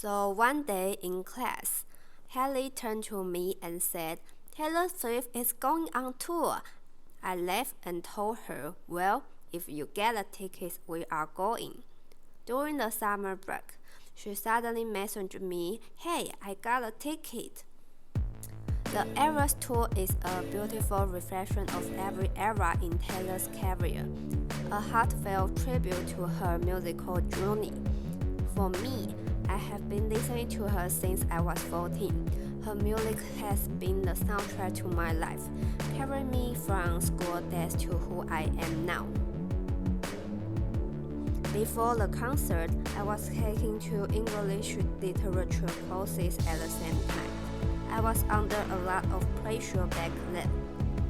So one day in class, Hallie turned to me and said, "Taylor Swift is going on tour." I laughed and told her, "Well, if you get a ticket, we are going." During the summer break, she suddenly messaged me, "Hey, I got a ticket." The Eras Tour is a beautiful reflection of every era in Taylor's career, a heartfelt tribute to her musical journey. For me, I have been listening to her since I was 14. Her music has been the soundtrack to my life, carrying me from school days to who I am now. Before the concert, I was taking two English literature courses at the same time. I was under a lot of pressure back then.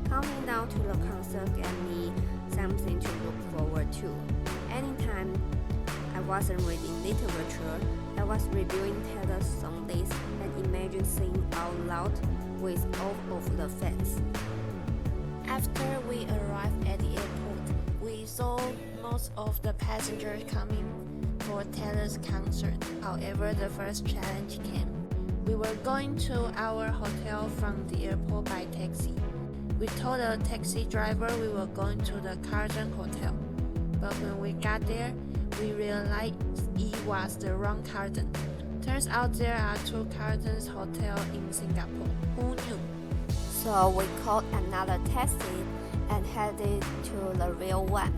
Coming down to the concert gave me something to look forward to. Anytime I wasn't reading literature, I was reviewing Taylor's song list and imagined singing out loud with all of the fans. After we arrived at the airport, we saw most of the passengers coming for Taylor's concert. However, the first challenge came. We were going to our hotel from the airport by taxi. We told the taxi driver we were going to the Carlton Hotel, but when we got there, we realized it was the wrong Carlton. Turns out there are two Carlton's hotels in Singapore. Who knew? So we called another taxi and headed to the real one.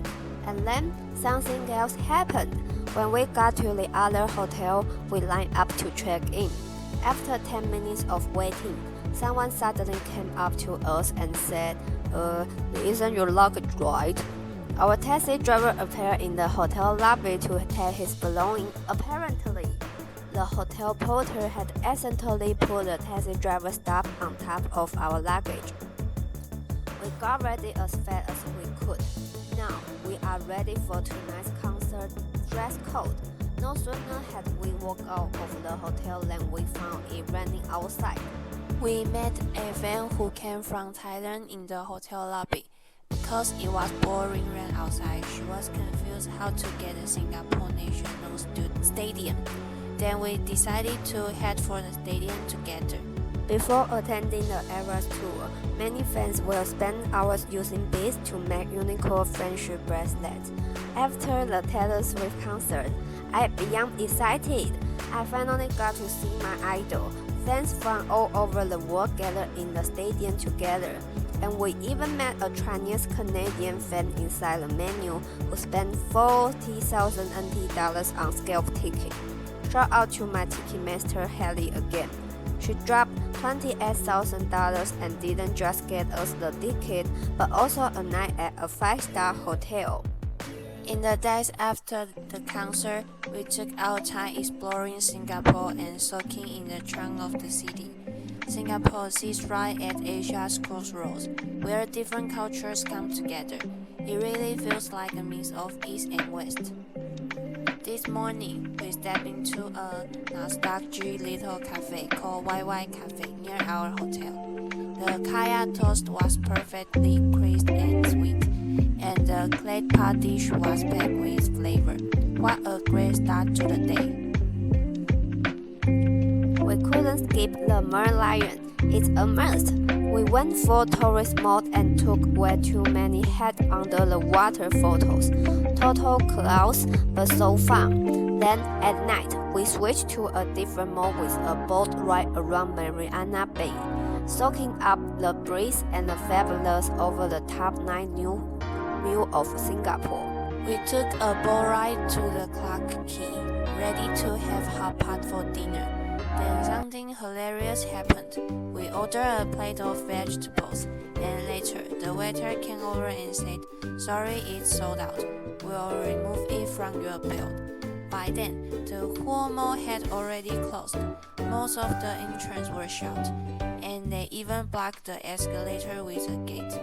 And then something else happened. When we got to the other hotel, we lined up to check in. After 10 minutes of waiting, someone suddenly came up to us and said, "Isn't your luggage right?" Our taxi driver appeared in the hotel lobby to take his belongings. Apparently, the hotel porter had accidentally put the taxi driver's stuff on top of our luggage. We got ready as fast as we could. Now we are ready for tonight's concert. Dress code. No sooner had we walked out of the hotel than we found it raining outside. We met a fan who came from Thailand in the hotel lobby. Because it was pouring rain outside, she was confused how to get to Singapore National Stadium. Then we decided to head for the stadium together. Before attending the Eras Tour, many fans will spend hours using beads to make unique friendship bracelets. After the Taylor Swift concert, I am beyond excited. I finally got to see my idol. Fans from all over the world gathered in the stadium together. And we even met a Chinese-Canadian fan inside the menu who spent 40,000 NT dollars on scalp ticket. Shout out to my ticket master Hallie again. She dropped $28,000 and didn't just get us the ticket, but also a night at a 5-star hotel. In the days after the concert, we took our time exploring Singapore and soaking in the charm of the city. Singapore sits right at Asia's crossroads, where different cultures come together. It really feels like a mix of East and West. This morning, we stepped into a nostalgic little cafe called YY Cafe near our hotel. The kaya toast was perfectly crisp and sweet, and the clay pot dish was packed with flavor. What a great start to the day! We couldn't skip the Merlion. It's a must. We went for tourist mode and took way too many head under the water photos. Total chaos, but so fun. Then at night, we switched to a different mode with a boat ride around Mariana Bay, soaking up the breeze and the fabulous over-the-top night view of Singapore. We took a boat ride to the Clark Quay, ready to have hot pot for dinner. Then something hilarious happened. We ordered a plate of vegetables, and later the waiter came over and said, "Sorry, it's sold out. We'll remove it from your bill." By then, the whole mall had already closed. Most of the entrances were shut, and they even blocked the escalator with a gate.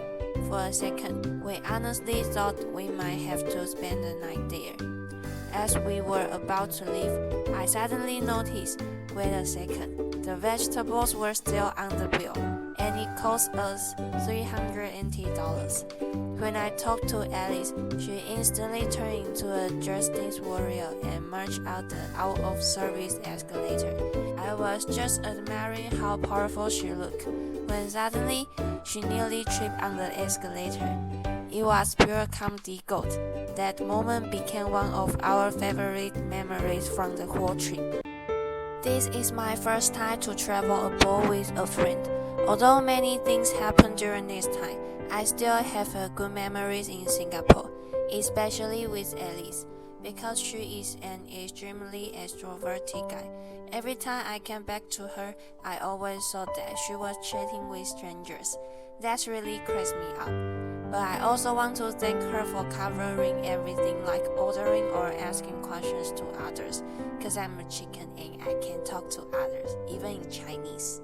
For a second, we honestly thought we might have to spend the night there. As we were about to leave, I suddenly noticed, wait a second, the vegetables were still on the bill, and it cost us $380. When I talked to Alice, she instantly turned into a justice warrior and marched out the out-of-service escalator. I was just admiring how powerful she looked, when suddenly she nearly tripped on the escalator. It was pure comedy gold. That moment became one of our favorite memories from the whole trip. This is my first time to travel abroad with a friend. Although many things happened during this time, I still have good memories in Singapore, especially with Alice, because she is an extremely extroverted guy. Every time I came back to her, I always saw that she was chatting with strangers. That really cracks me up. But I also want to thank her for covering everything like ordering or asking questions to others, because I'm a chicken and I can talk to others, even in Chinese.